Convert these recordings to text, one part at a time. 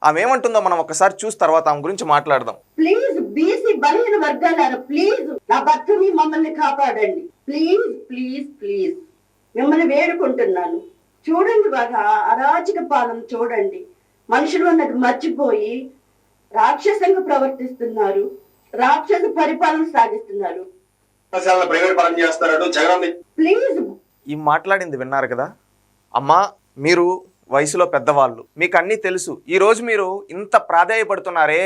ఆమె ఏమంటుందో మనం ఒకసారి చూసి తర్వాత ఆమె గురించి మాట్లాడదాం. ప్లీజ్ బీసీ బలహీన వర్గాలారా, ప్లీజ్ నా భర్తని మమ్మల్ని కాపాడండి, ప్లీజ్ ప్లీజ్ ప్లీజ్ మిమ్మల్ని వేడుకుంటున్నాను. చూడండి బాగా అరాచక పాలన చూడండి. మనుషులు అన్నది మర్చిపోయి రాక్షసంగా ప్రవర్తిస్తున్నారు, రాక్షస పరిపాలన సాగిస్తున్నారు. ప్లీజ్. ఈ మాట్లాడింది విన్నారు కదా అమ్మా, మీరు వయసులో పెద్దవాళ్ళు, మీకు అన్నీ తెలుసు. ఈరోజు మీరు ఇంత ప్రాధాయపడుతున్నారే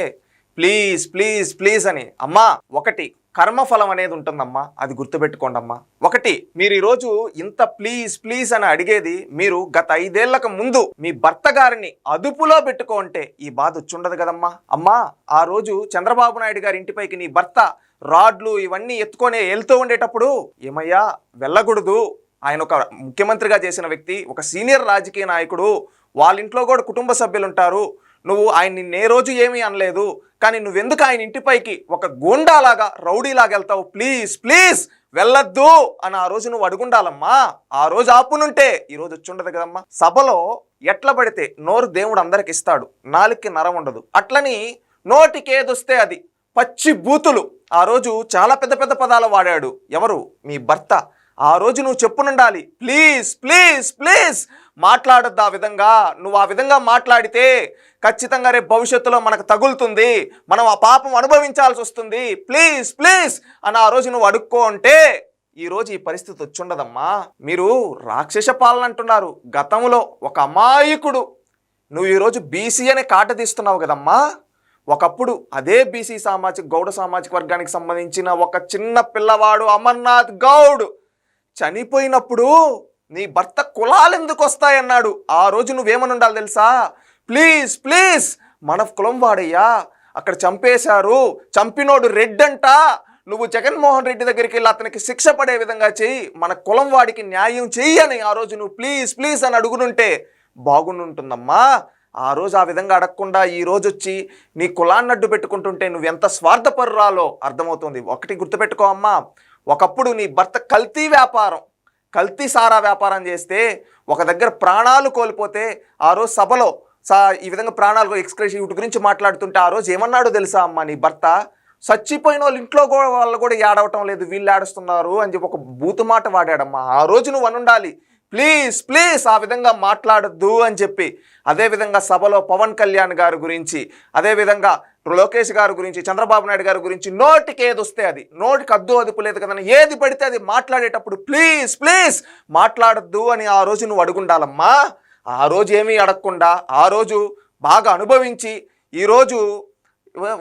ప్లీజ్ ప్లీజ్ ప్లీజ్ అని. అమ్మా, ఒకటి కర్మఫలం అనేది ఉంటుందమ్మా, అది గుర్తుపెట్టుకోండి అమ్మా. ఒకటి, మీరు ఈరోజు ఇంత ప్లీజ్ ప్లీజ్ అని అడిగేది మీరు గత 5 ఏళ్లకు ముందు మీ భర్త గారిని అదుపులో పెట్టుకుంటే ఈ బాధ వచ్చుండదు కదమ్మా. అమ్మా, ఆ రోజు చంద్రబాబు నాయుడు గారి ఇంటిపైకి నీ భర్త రాడ్లు ఇవన్నీ ఎత్తుకొని వెళ్తూ ఉండేటప్పుడు ఏమయ్యా వెళ్ళకూడదు, ఆయన ఒక ముఖ్యమంత్రిగా చేసిన వ్యక్తి, ఒక సీనియర్ రాజకీయ నాయకుడు, వాళ్ళ ఇంట్లో కూడా కుటుంబ సభ్యులు ఉంటారు, నువ్వు ఆయన నిన్నే రోజు ఏమీ అనలేదు, కానీ నువ్వెందుకు ఆయన ఇంటిపైకి ఒక గూండాలాగా రౌడీలాగా వెళ్తావు, ప్లీజ్ ప్లీజ్ వెళ్ళొద్దు అని ఆ రోజు నువ్వు అడుగుండాలమ్మా. ఆ రోజు ఆపునుంటే ఈరోజు వచ్చుండదు కదమ్మా. సభలో ఎట్ల పడితే నోరు దేవుడు అందరికి ఇస్తాడు, నాలుగుకి నరం ఉండదు. అట్లని నోటికి ఏదొస్తే అది పచ్చి బూతులు ఆ రోజు చాలా పెద్ద పెద్ద పదాలు వాడాడు. ఎవరు? మీ భర్త. ఆ రోజు నువ్వు చెప్పునుండాలి, ప్లీజ్ ప్లీజ్ ప్లీజ్ మాట్లాడొద్దు ఆ విధంగా. నువ్వు ఆ విధంగా మాట్లాడితే ఖచ్చితంగా రేపు భవిష్యత్తులో మనకు తగులుతుంది, మనం ఆ పాపం అనుభవించాల్సి వస్తుంది, ప్లీజ్ ప్లీజ్ అని ఆ రోజు నువ్వు అడుక్కో అంటే ఈరోజు ఈ పరిస్థితి వచ్చుండదమ్మా. మీరు రాక్షస పాలన అంటున్నారు, గతంలో ఒక అమాయకుడు నువ్వు ఈరోజు బీసీ అనే కాట తీస్తున్నావు కదమ్మా. ఒకప్పుడు అదే బీసీ గౌడ సామాజిక వర్గానికి సంబంధించిన ఒక చిన్న పిల్లవాడు అమర్నాథ్ గౌడ్ చనిపోయినప్పుడు నీ భర్త కులాలు ఎందుకు వస్తాయన్నాడు. ఆ రోజు నువ్వేమని ఉండాలి తెలుసా? ప్లీజ్ ప్లీజ్ మన కులం వాడయ్యా, అక్కడ చంపేశారు, చంపినోడు రెడ్ అంట, నువ్వు జగన్మోహన్ రెడ్డి దగ్గరికి వెళ్ళి అతనికి శిక్ష పడే విధంగా చెయ్యి, మన కులం వాడికి న్యాయం చెయ్యి అని ఆ రోజు నువ్వు ప్లీజ్ ప్లీజ్ అని అడుగునుంటే బాగుంటుందమ్మా. ఆ రోజు ఆ విధంగా అడగకుండా ఈ రోజు వచ్చి నీ కులాన్ని అడ్డు పెట్టుకుంటుంటే నువ్వు ఎంత స్వార్థపరురాలో అర్థమవుతుంది. ఒకటి గుర్తుపెట్టుకో అమ్మా, ఒకప్పుడు నీ భర్త కల్తీ సారా వ్యాపారం చేస్తే ఒక దగ్గర ప్రాణాలు కోల్పోతే ఆ రోజు సభలో ఈ విధంగా ప్రాణాలు ఎక్స్క్రెషన్ వీటి గురించి మాట్లాడుతుంటే ఆ రోజు ఏమన్నాడో తెలుసా అమ్మా? నీ భర్త చచ్చిపోయిన వాళ్ళు ఇంట్లో వాళ్ళు కూడా ఏడవటం లేదు, వీళ్ళు ఏడుస్తున్నారు అని చెప్పి ఒక బూతు మాట వాడాడమ్మా. ఆ రోజు నువ్వు అనుండాలి, ప్లీజ్ ప్లీజ్ ఆ విధంగా మాట్లాడద్దు అని చెప్పి. అదేవిధంగా సభలో పవన్ కళ్యాణ్ గారి గురించి, అదేవిధంగా లోకేష్ గారి గురించి, చంద్రబాబు నాయుడు గారి గురించి నోటికి ఏది వస్తే అది, నోటికి అద్దు అదుపు లేదు కదని ఏది పడితే అది మాట్లాడేటప్పుడు ప్లీజ్ ప్లీజ్ మాట్లాడద్దు అని ఆ రోజు నువ్వు అడుగుండాలమ్మా. ఆ రోజు ఏమీ అడగకుండా ఆ రోజు బాగా అనుభవించి ఈరోజు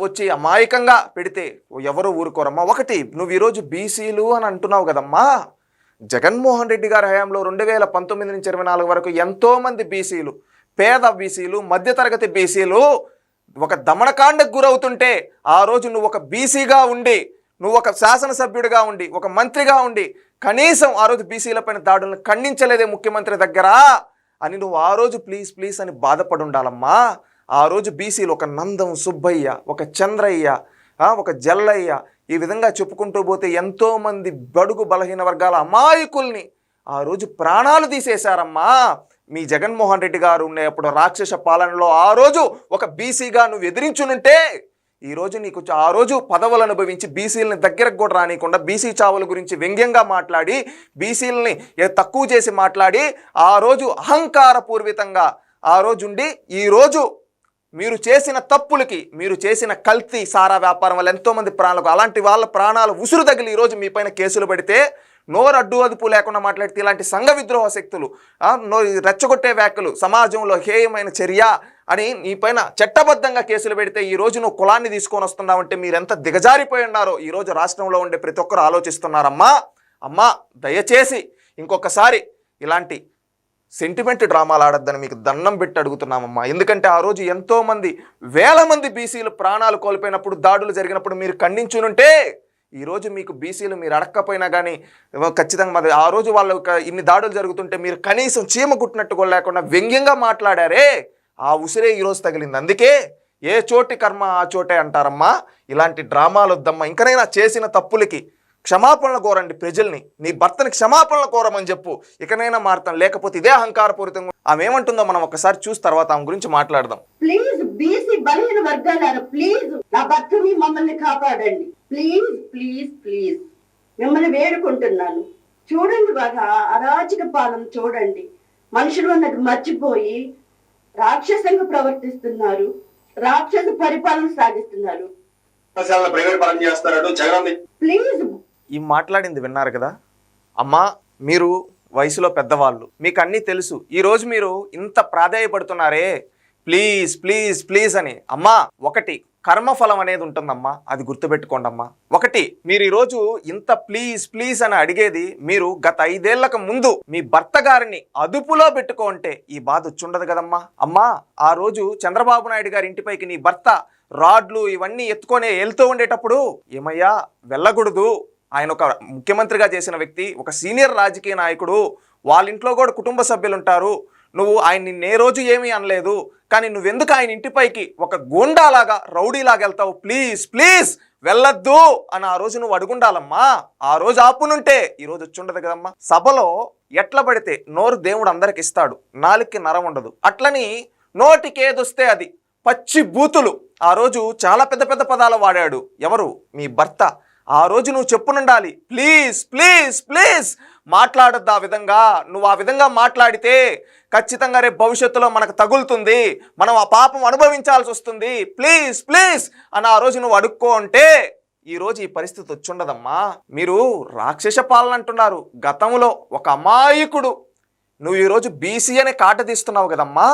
వచ్చి అమాయకంగా పెడితే ఎవరు ఊరుకోరమ్మా. ఒకటి, నువ్వు ఈరోజు బీసీలు అని అంటున్నావు కదమ్మా. జగన్మోహన్ రెడ్డి గారి హయాంలో 2019 నుంచి 24 వరకు ఎంతోమంది బీసీలు, పేద బీసీలు, మధ్యతరగతి బీసీలు ఒక దమనకాండకు గురవుతుంటే ఆ రోజు నువ్వు ఒక బీసీగా ఉండి, నువ్వు ఒక శాసనసభ్యుడిగా ఉండి, ఒక మంత్రిగా ఉండి కనీసం ఆ రోజు బీసీలపైన దాడులను ఖండించలేదే ముఖ్యమంత్రి దగ్గర అని నువ్వు ఆ రోజు ప్లీజ్ ప్లీజ్ అని బాధపడి ఉండాలమ్మా. ఆ రోజు బీసీలు ఒక నందం సుబ్బయ్య, ఒక చంద్రయ్య, ఒక జల్లయ్య ఈ విధంగా చెప్పుకుంటూ పోతే ఎంతోమంది బడుగు బలహీన వర్గాల అమాయకుల్ని ఆ రోజు ప్రాణాలు తీసేశారమ్మా. మీ జగన్మోహన్ రెడ్డి గారు ఉన్నప్పుడు రాక్షస పాలనలో ఆ రోజు ఒక బీసీగా నువ్వు ఎదిరించునుంటే ఈరోజు నీకు ఆ రోజు పదవులు అనుభవించి బీసీలని దగ్గరకు కూడా రానియకుండా బీసీ చావుల గురించి వ్యంగ్యంగా మాట్లాడి బీసీలని తక్కువ చేసి మాట్లాడి ఆ రోజు అహంకారపూర్వితంగా ఆ రోజు ఉండి ఈరోజు మీరు చేసిన తప్పులకి, మీరు చేసిన కల్తీ సారా వ్యాపారం వల్ల ఎంతోమంది ప్రాణాలకు, అలాంటి వాళ్ళ ప్రాణాలు ఉసురు తగిలి ఈరోజు మీ పైన కేసులు పెడితే నోరు అడ్డు అదుపు లేకుండా మాట్లాడితే ఇలాంటి సంఘ విద్రోహ శక్తులు, రెచ్చగొట్టే వ్యాఖ్యలు, సమాజంలో హేయమైన చర్య అని నీ పైన చట్టబద్ధంగా కేసులు పెడితే ఈరోజు నువ్వు కులాన్ని తీసుకొని వస్తున్నావంటే మీరెంత దిగజారిపోయి ఉన్నారో ఈరోజు రాష్ట్రంలో ఉండే ప్రతి ఒక్కరు ఆలోచిస్తున్నారమ్మా. అమ్మా, దయచేసి ఇంకొకసారి ఇలాంటి సెంటిమెంట్ డ్రామాలు ఆడొద్దని మీకు దండం పెట్టి అడుగుతున్నామమ్మా. ఎందుకంటే ఆ రోజు ఎంతోమంది వేల మంది బీసీలు ప్రాణాలు కోల్పోయినప్పుడు, దాడులు జరిగినప్పుడు మీరు ఖండించునుంటే ఈరోజు మీకు బీసీలు మీరు అడక్కపోయినా కానీ ఖచ్చితంగా ఆ రోజు వాళ్ళు ఇన్ని దాడులు జరుగుతుంటే మీరు కనీసం చీమ కుట్టినట్టు కూడా లేకుండా వ్యంగ్యంగా మాట్లాడారే, ఆ ఉసిరే ఈరోజు తగిలింది. అందుకే ఏ చోటి కర్మ ఆ చోటే అంటారమ్మా. ఇలాంటి డ్రామాలు వద్దమ్మా. ఇంకనైనా చేసిన తప్పులకి క్షమాపణలు కోరండి ప్రజల్ని. నీ భర్తని క్షమాపణలు కోరమని చెప్పు. ఇకనైనా మారుతాం, లేకపోతే ఇదే అహంకారపూరితంగా ఆమె ఏమంటుందో మనం ఒకసారి చూసి తర్వాత ఆమె గురించి మాట్లాడదాం. ప్లీజ్ బీసీ బలహీన వర్గాలారా, ప్లీజ్ నా భర్తని మమ్మల్ని కాపాడండి. ప్లీజ్ ప్లీజ్ ప్లీజ్ మిమ్మల్ని వేడుకుంటున్నాను. చూడండి బాగా అరాచక పాలన చూడండి. మనుషులు అన్నది మర్చిపోయి రాక్షసంగా ప్రవర్తిస్తున్నారు, రాక్షస పరిపాలన సాగిస్తున్నారు. ప్లీజ్. ఈ మాట్లాడింది విన్నారు కదా అమ్మా, మీరు వయసులో పెద్దవాళ్ళు, మీకు అన్నీ తెలుసు. ఈరోజు మీరు ఇంత ప్రాధేయపడుతున్నారే ప్లీజ్ ప్లీజ్ ప్లీజ్ అని. అమ్మా, ఒకటి కర్మఫలం అనేది ఉంటుందమ్మా, అది గుర్తుపెట్టుకోండి అమ్మా. ఒకటి, మీరు ఈరోజు ఇంత ప్లీజ్ ప్లీజ్ అని అడిగేది మీరు గత 5 ఏళ్లకు ముందు మీ భర్త గారిని అదుపులో పెట్టుకుంటే ఈ బాధ వచ్చుండదు కదమ్మా. అమ్మా, ఆ రోజు చంద్రబాబు నాయుడు గారి ఇంటిపైకి నీ భర్త రాడ్లు ఇవన్నీ ఎత్తుకొని వెళ్తూ ఉండేటప్పుడు ఏమయ్యా వెళ్ళకూడదు, ఆయన ఒక ముఖ్యమంత్రిగా చేసిన వ్యక్తి, ఒక సీనియర్ రాజకీయ నాయకుడు, వాళ్ళ ఇంట్లో కూడా కుటుంబ సభ్యులు ఉంటారు, నువ్వు ఆయన నిన్నే రోజు ఏమీ అనలేదు, కానీ నువ్వెందుకు ఆయన ఇంటిపైకి ఒక గూండాలాగా రౌడీలాగా వెళ్తావు, ప్లీజ్ ప్లీజ్ వెళ్ళొద్దు అని ఆ రోజు నువ్వు అడుగుండాలమ్మా. ఆ రోజు ఆపునుంటే ఈ రోజు వచ్చుండదు కదమ్మా. సభలో ఎట్లా పడితే నోరు దేవుడు అందరికి ఇస్తాడు, నాలుగుకి నరం ఉండదు. అట్లని నోటికి ఏదొస్తే అది పచ్చి బూతులు ఆ రోజు చాలా పెద్ద పెద్ద పదాలు వాడాడు. ఎవరు? మీ భర్త. ఆ రోజు నువ్వు చెప్పునుండాలి, ప్లీజ్ ప్లీజ్ ప్లీజ్ మాట్లాడొద్దు ఆ విధంగా. నువ్వు ఆ విధంగా మాట్లాడితే ఖచ్చితంగా రేపు భవిష్యత్తులో మనకు తగులుతుంది, మనం ఆ పాపం అనుభవించాల్సి వస్తుంది, ప్లీజ్ ప్లీజ్ అని ఆ రోజు నువ్వు అడుక్కో అంటే ఈరోజు ఈ పరిస్థితి వచ్చుండదమ్మా. మీరు రాక్షస పాలన అంటున్నారు, గతంలో ఒక అమాయకుడు, నువ్వు ఈరోజు బీసీ అనే కాట తీస్తున్నావు కదమ్మా.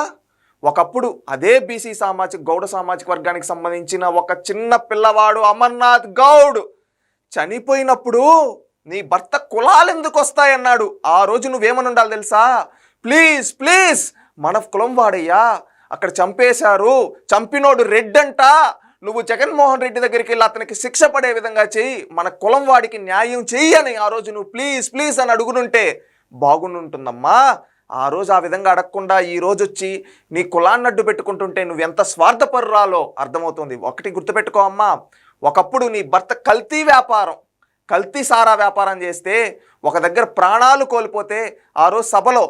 ఒకప్పుడు అదే బీసీ గౌడ సామాజిక వర్గానికి సంబంధించిన ఒక చిన్న పిల్లవాడు అమర్నాథ్ గౌడ్ చనిపోయినప్పుడు నీ భర్త కులాలు ఎందుకు వస్తాయన్నాడు. ఆ రోజు నువ్వేమని ఉండాలి తెలుసా? ప్లీజ్ ప్లీజ్ మన కులం వాడయ్యా, అక్కడ చంపేశారు, చంపినోడు రెడ్ అంట, నువ్వు జగన్మోహన్ రెడ్డి దగ్గరికి వెళ్ళి అతనికి శిక్ష పడే విధంగా చెయ్యి, మన కులం వాడికి న్యాయం చెయ్యి అని ఆ రోజు నువ్వు ప్లీజ్ ప్లీజ్ అని అడుగునుంటే బాగుంటుందమ్మా. ఆ రోజు ఆ విధంగా అడగకుండా ఈ రోజు వచ్చి నీ కులాన్ని అడ్డు పెట్టుకుంటుంటే నువ్వు ఎంత స్వార్థపరురాలో అర్థమవుతుంది. ఒకటి గుర్తుపెట్టుకో అమ్మా, ఒకప్పుడు నీ భర్త కల్తీ సారా వ్యాపారం చేస్తే ఒక దగ్గర ప్రాణాలు కోల్పోతే ఆ రోజు సభలో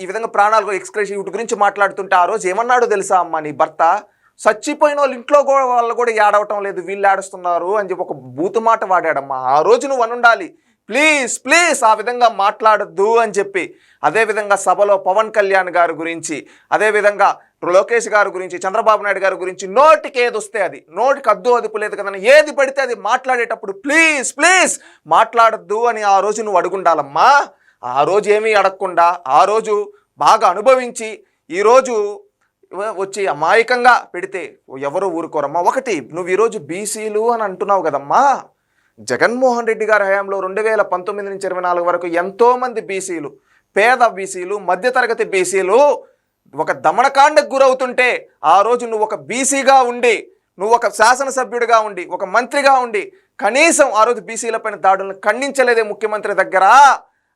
ఈ విధంగా ప్రాణాలు ఎక్స్క్రెషన్ వీటి గురించి మాట్లాడుతుంటే ఆ రోజు ఏమన్నాడో తెలుసా అమ్మా? నీ భర్త చచ్చిపోయిన వాళ్ళు ఇంట్లో వాళ్ళు కూడా ఏడవటం లేదు, వీళ్ళు ఏడుస్తున్నారు అని చెప్పి ఒక బూతు మాట వాడాడమ్మా. ఆ రోజు నువ్వు అనుండాలి, ప్లీజ్ ప్లీజ్ ఆ విధంగా మాట్లాడద్దు అని చెప్పి. అదేవిధంగా సభలో పవన్ కళ్యాణ్ గారి గురించి, అదేవిధంగా లోకేష్ గారి గురించి, చంద్రబాబు నాయుడు గారి గురించి నోటికి ఏది వస్తే అది, నోటికి అద్దు అదుపు లేదు కదని ఏది పడితే అది మాట్లాడేటప్పుడు ప్లీజ్ ప్లీజ్ మాట్లాడద్దు అని ఆ రోజు నువ్వు అడుగుండాలమ్మా. ఆ రోజు ఏమీ అడగకుండా ఆ రోజు బాగా అనుభవించి ఈరోజు వచ్చి అమాయకంగా పెడితే ఎవరు ఊరుకోరమ్మా. ఒకటి, నువ్వు ఈరోజు బీసీలు అని అంటున్నావు కదమ్మా. జగన్మోహన్ రెడ్డి గారి హయాంలో 2019 నుంచి 24 వరకు ఎంతోమంది బీసీలు, పేద బీసీలు, మధ్యతరగతి బీసీలు ఒక దమనకాండకు గురవుతుంటే ఆ రోజు నువ్వు ఒక బీసీగా ఉండి, నువ్వు ఒక శాసనసభ్యుడిగా ఉండి, ఒక మంత్రిగా ఉండి కనీసం ఆ రోజు బీసీలపైన దాడులను ఖండించలేదే ముఖ్యమంత్రి దగ్గర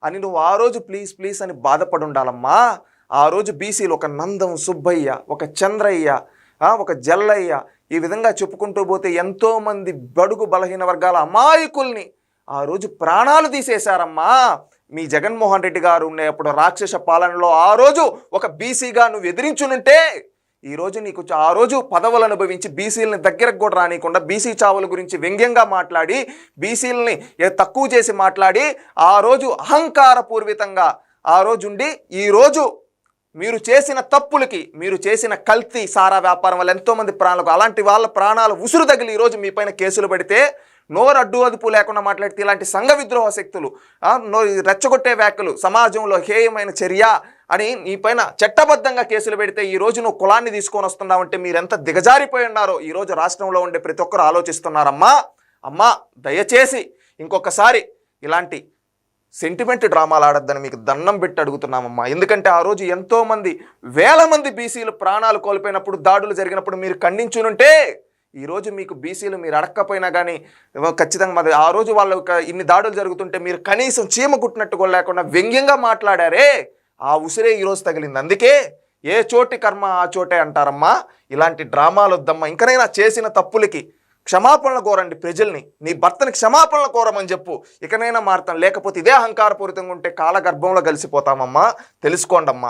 అని నువ్వు ఆ రోజు ప్లీజ్ ప్లీజ్ అని బాధపడి ఉండాలమ్మా. ఆ రోజు బీసీలు ఒక నందం సుబ్బయ్య, ఒక చంద్రయ్య, ఒక జల్లయ్య, ఈ విధంగా చెప్పుకుంటూ పోతే ఎంతోమంది బడుగు బలహీన వర్గాల అమాయకుల్ని ఆ రోజు ప్రాణాలు తీసేశారమ్మా. మీ జగన్మోహన్ రెడ్డి గారు ఉండేప్పుడు రాక్షస పాలనలో ఆ రోజు ఒక బీసీగా నువ్వు ఎదిరించునుంటే ఈరోజు నీకు ఆ రోజు పదవులు అనుభవించి బీసీలని దగ్గరకు కూడా రానియకుండా బీసీ చావుల గురించి వ్యంగ్యంగా మాట్లాడి బీసీలని తక్కువ చేసి మాట్లాడి ఆ రోజు అహంకారపూర్వితంగా ఆ రోజు ఉండి ఈరోజు మీరు చేసిన తప్పులకి, మీరు చేసిన కల్తీ సారా వ్యాపారం వల్ల ఎంతోమంది ప్రాణాలకు, అలాంటి వాళ్ళ ప్రాణాలు ఉసురు తగిలి ఈరోజు మీ పైన కేసులు పెడితే నోరు అడ్డు అదుపు లేకుండా మాట్లాడితే ఇలాంటి సంఘ విద్రోహ శక్తులు, రెచ్చగొట్టే వ్యాఖ్యలు, సమాజంలో హేయమైన చర్య అని నీ పైన చట్టబద్ధంగా కేసులు పెడితే ఈరోజు నువ్వు కులాన్ని తీసుకొని వస్తున్నావంటే మీరెంత దిగజారిపోయి ఉన్నారో ఈరోజు రాష్ట్రంలో ఉండే ప్రతి ఒక్కరు ఆలోచిస్తున్నారమ్మా. అమ్మా, దయచేసి ఇంకొకసారి ఇలాంటి సెంటిమెంట్ డ్రామాలు ఆడొద్దని మీకు దండం పెట్టి అడుగుతున్నామమ్మా. ఎందుకంటే ఆ రోజు ఎంతోమంది వేల మంది బీసీలు ప్రాణాలు కోల్పోయినప్పుడు, దాడులు జరిగినప్పుడు మీరు ఖండించునుంటే ఈరోజు మీకు బీసీలు మీరు అడక్కపోయినా కానీ ఖచ్చితంగా ఆ రోజు వాళ్ళు ఇన్ని దాడులు జరుగుతుంటే మీరు కనీసం చీమ కుట్టినట్టు కూడా లేకుండా వ్యంగ్యంగా మాట్లాడారే, ఆ ఉసిరే ఈరోజు తగిలింది. అందుకే ఏ చోటి కర్మ ఆ చోటే అంటారమ్మా. ఇలాంటి డ్రామాలు వద్దమ్మా. ఇంకనైనా చేసిన తప్పులకి క్షమాపణలు కోరండి ప్రజల్ని, నీ భర్తని క్షమాపణలు కోరమని చెప్పు. ఇకనైనా మారుతాం, లేకపోతే ఇదే అహంకారపూరితంగా ఉంటే కాలగర్భంలో కలిసిపోతామమ్మా. తెలుసుకోండమ్మా.